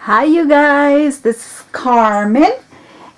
Hi you guys, this is Carmen,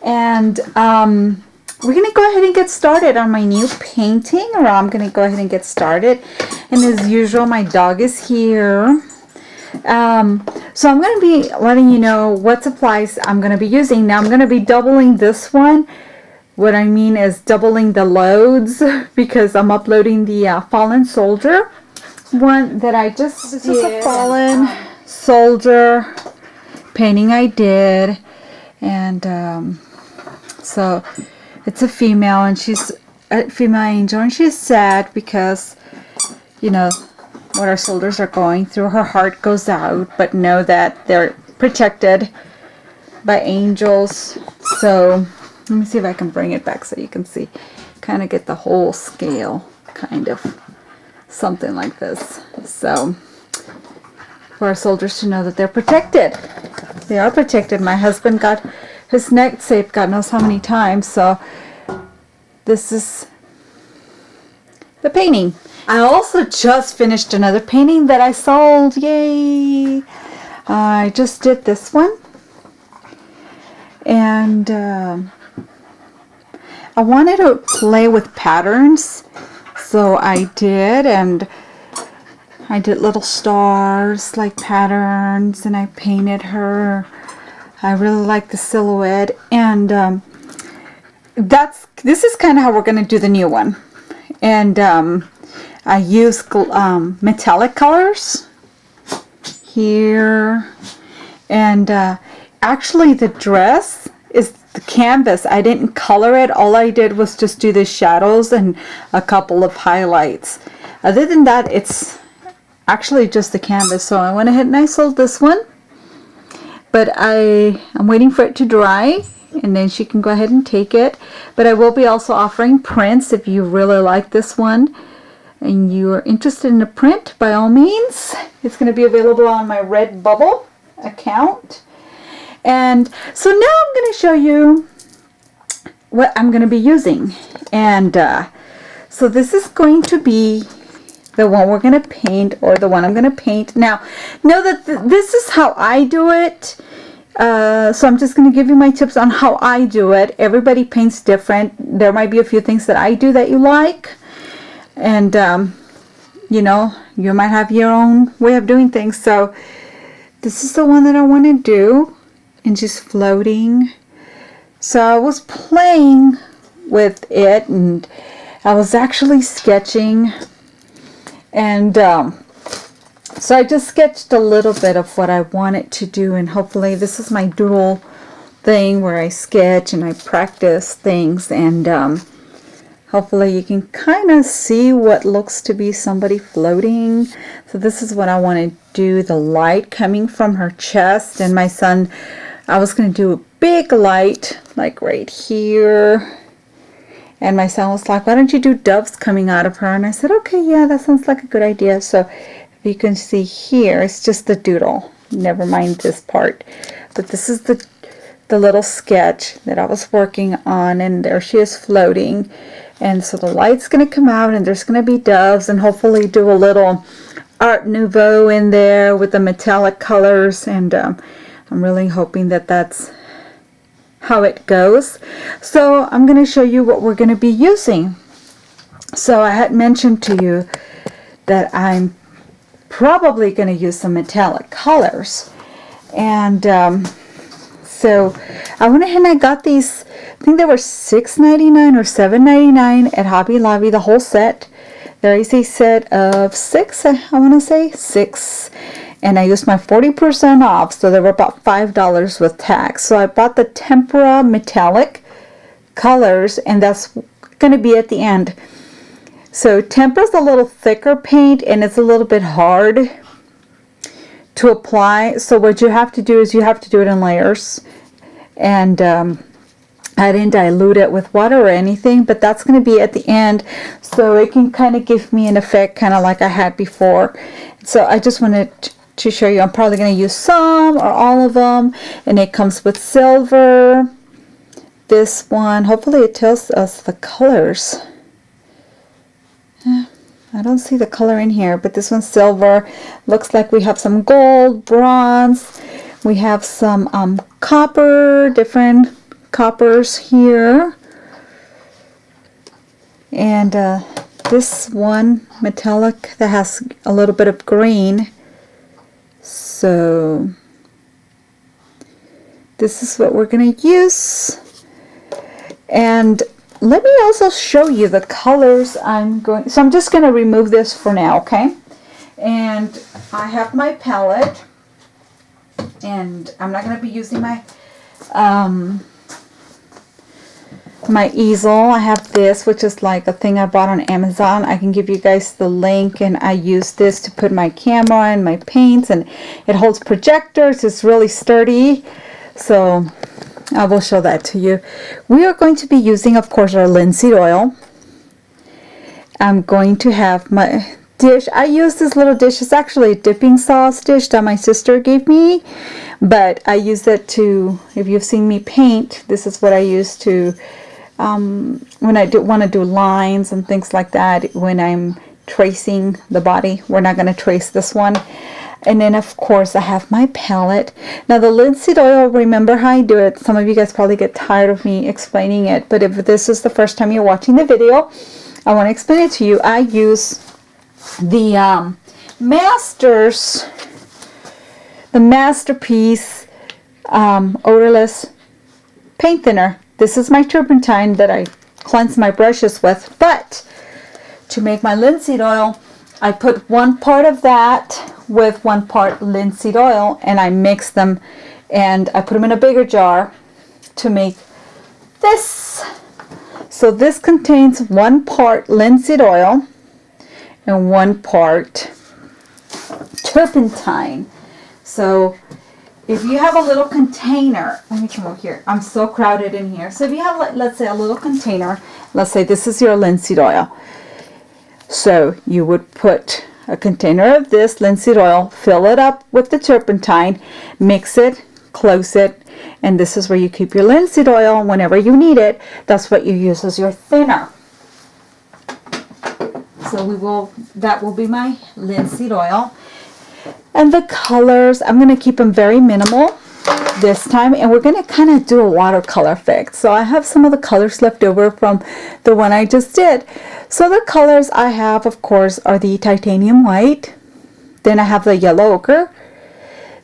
and we're gonna go ahead and get started on my new painting, or I'm gonna go ahead and get started. And as usual, my dog is here. So I'm gonna be letting you know what supplies I'm gonna be using. Now I'm gonna be doubling this one. What I mean is doubling the loads because I'm uploading the Fallen Soldier one that I just did. This is a Fallen Soldier painting I did, and so it's a female, and she's a female angel, and she's sad because, you know, what our soldiers are going through. Her heart goes out, but know that they're protected by angels. So let me see if I can bring it back so you can see, kind of get the whole scale, kind of something like this. So for our soldiers to know that they're protected. They are protected. My husband got his neck saved God knows how many times. So this is the painting. I also just finished another painting that I sold. Yay! I just did this one. And I wanted to play with patterns. So I did, and I did little stars like patterns, and I painted her. I really like the silhouette, and this is kind of how we're going to do the new one. And I use metallic colors here, and actually the dress is the canvas. I didn't color it. All I did was just do the shadows and a couple of highlights. Other than that, it's actually just the canvas. So I went ahead and I sold this one, but I'm waiting for it to dry, and then she can go ahead and take it. But I will be also offering prints. If you really like this one and you are interested in a print, by all means, it's going to be available on my Redbubble account. And so now I'm going to show you what I'm going to be using. And so this is going to be the one we're going to paint, or the one I'm going to paint. Now, know that this is how I do it. So I'm just going to give you my tips on how I do it. Everybody paints different. There might be a few things that I do that you like. And, you know, you might have your own way of doing things. So this is the one that I want to do. And just floating. So I was playing with it, and I was actually sketching. And so I just sketched a little bit of what I wanted to do, and hopefully this is my doodle thing where I sketch and I practice things, and hopefully you can kind of see what looks to be somebody floating. So this is what I want to do, the light coming from her chest. And my son, I was going to do a big light like right here. And my son was like, why don't you do doves coming out of her? And I said, okay, yeah, that sounds like a good idea. So if you can see here, it's just the doodle. Never mind this part. But this is the little sketch that I was working on. And there she is floating. And so the light's going to come out, and there's going to be doves, and hopefully do a little Art Nouveau in there with the metallic colors. And I'm really hoping that that's how it goes. So I'm going to show you what we're going to be using. So I had mentioned to you that I'm probably going to use some metallic colors, and so I went ahead and I got these. I think they were $6.99 or $7.99 at Hobby Lobby, the whole set. There is a set of 6, I want to say 6. And I used my 40% off, so they were about $5 with tax. So I bought the tempera metallic colors, and that's going to be at the end. So tempera's a little thicker paint, and it's a little bit hard to apply. So what you have to do is you have to do it in layers. And I didn't dilute it with water or anything, but that's going to be at the end. So it can kind of give me an effect kind of like I had before. So I just wanted to show you. I'm probably going to use some or all of them, and it comes with silver. This one, hopefully it tells us the colors. I don't see the color in here, but this one's silver. Looks like we have some gold, bronze. We have some copper, different coppers here. And this one metallic that has a little bit of green. So this is what we're going to use. And let me also show you the colors I'm going. So I'm just going to remove this for now, okay? And I have my palette, and I'm not going to be using my my easel. I have this, which is like a thing I bought on Amazon. I can give you guys the link, and I use this to put my camera and my paints, and it holds projectors. It's really sturdy, so I will show that to you. We are going to be using, of course, our linseed oil. I'm going to have my dish. I use this little dish. It's actually a dipping sauce dish that my sister gave me, but I use it to, if you've seen me paint, this is what I use to when I want to do lines and things like that, when I'm tracing the body. We're not going to trace this one. And then, of course, I have my palette. Now, the linseed oil, remember how I do it. Some of you guys probably get tired of me explaining it, but if this is the first time you're watching the video, I want to explain it to you. I use the Masterpiece odorless paint thinner. This is my turpentine that I cleanse my brushes with, but to make my linseed oil, I put 1 part of that with 1 part linseed oil, and I mix them, and I put them in a bigger jar to make this. So this contains 1 part linseed oil and 1 part turpentine. So if you have a little container, let me come over here. I'm so crowded in here. So if you have, let's say, a little container, let's say this is your linseed oil. So you would put a container of this linseed oil, fill it up with the turpentine, mix it, close it, and this is where you keep your linseed oil whenever you need it. That's what you use as your thinner. So that will be my linseed oil. And the colors, I'm going to keep them very minimal this time, and we're going to kind of do a watercolor effect. So I have some of the colors left over from the one I just did. So the colors I have, of course, are the titanium white. Then I have the yellow ochre.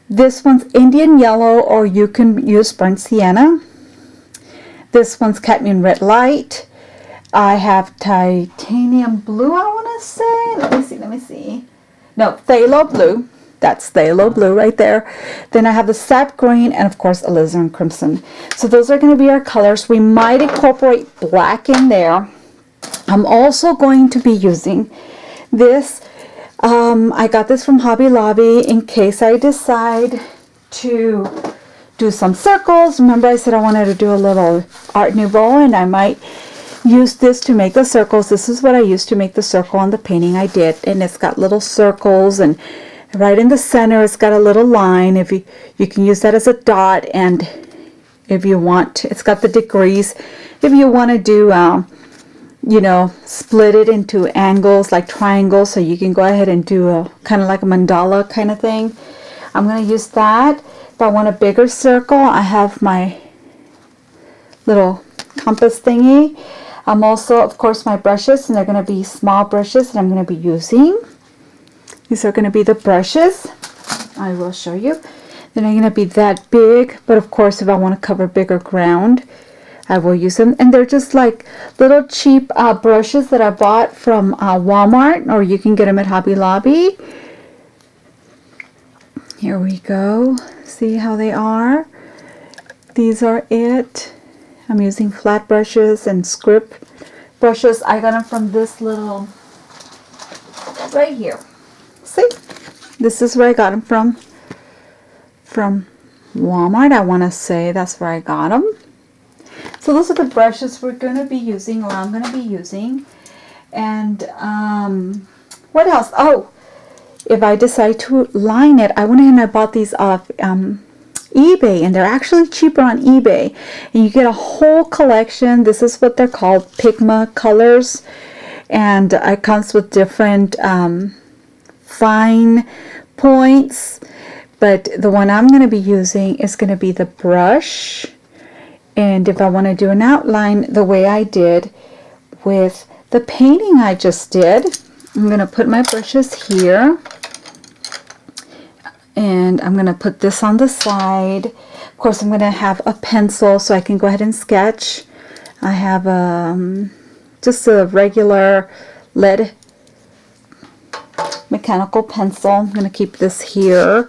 This one's Indian yellow, or you can use burnt sienna. This one's cadmium red light. I have titanium blue, I want to say. Let me see. No, phthalo blue. That's phthalo blue right there. Then I have the sap green, and of course alizarin crimson. So those are going to be our colors. We might incorporate black in there. I'm also going to be using this. I got this from Hobby Lobby in case I decide to do some circles. Remember I said I wanted to do a little Art Nouveau, and I might use this to make the circles. This is what I used to make the circle on the painting I did, and it's got little circles, and right in the center it's got a little line. If you can use that as a dot, and if you want, it's got the degrees. If you want to do you know, split it into angles like triangles, so you can go ahead and do a kind of like a mandala kind of thing. I'm going to use that. If I want a bigger circle, I have my little compass thingy. I'm also, of course, my brushes, and they're going to be small brushes that I'm going to be using. These are going to be the brushes. I will show you. They're not going to be that big, but of course, if I want to cover bigger ground, I will use them. And they're just like little cheap brushes that I bought from Walmart, or you can get them at Hobby Lobby. Here we go. See how they are? These are it. I'm using flat brushes and script brushes. I got them from this little, right here. See? This is where I got them from Walmart. I want to say that's where I got them. So those are the brushes we're going to be using, or I'm going to be using. And what else? Oh, if I decide to line it, I went ahead and I bought these off eBay, and they're actually cheaper on eBay. And you get a whole collection. This is what they're called, Pigma colors. And it comes with different fine points. but the one I'm going to be using is going to be the brush. And if I want to do an outline the way I did with the painting I just did, I'm going to put my brushes here, and I'm going to put this on the side. Of course, I'm going to have a pencil so I can go ahead and sketch. I have just a regular lead mechanical pencil. I'm going to keep this here.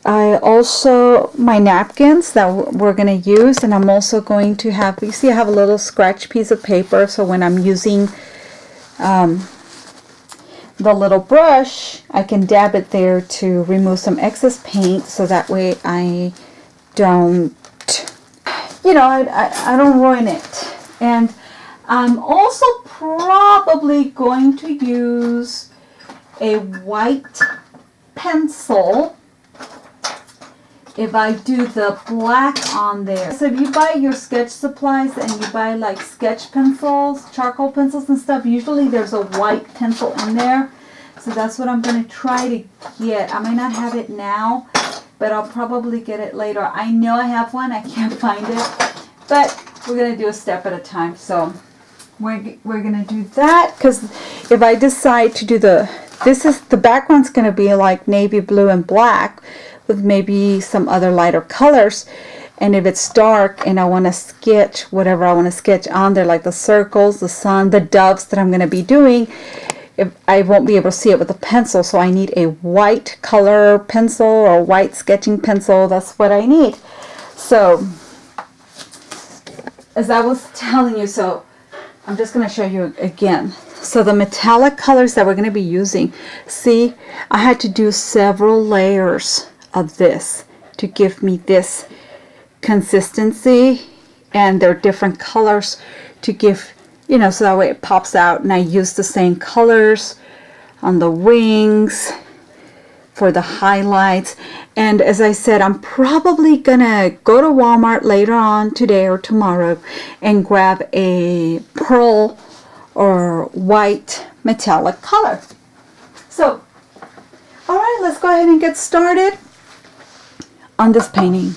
I also, my napkins that we're going to use, and I'm also going to have, you see I have a little scratch piece of paper, so when I'm using the little brush, I can dab it there to remove some excess paint, so that way I don't, you know, I don't ruin it. And I'm also probably going to use a white pencil if I do the black on there. So if you buy your sketch supplies and you buy like sketch pencils, charcoal pencils and stuff, usually there's a white pencil in there. So that's what I'm going to try to get. I might not have it now, but I'll probably get it later. I know I have one. I can't find it. But we're going to do a step at a time. So we're going to do that, because if I decide to do the background's going to be like navy blue and black with maybe some other lighter colors. And if it's dark and I want to sketch whatever I want to sketch on there, like the circles, the sun, the doves that I'm going to be doing, if I won't be able to see it with a pencil, so I need a white color pencil or white sketching pencil. That's what I need. So as I was telling you, so I'm just going to show you again. So the metallic colors that we're going to be using, see, I had to do several layers of this to give me this consistency, and they're different colors to give, you know, so that way it pops out. And I use the same colors on the wings for the highlights. And as I said, I'm probably gonna go to Walmart later on today or tomorrow and grab a pearl or white metallic color. So, all right, let's go ahead and get started on this painting.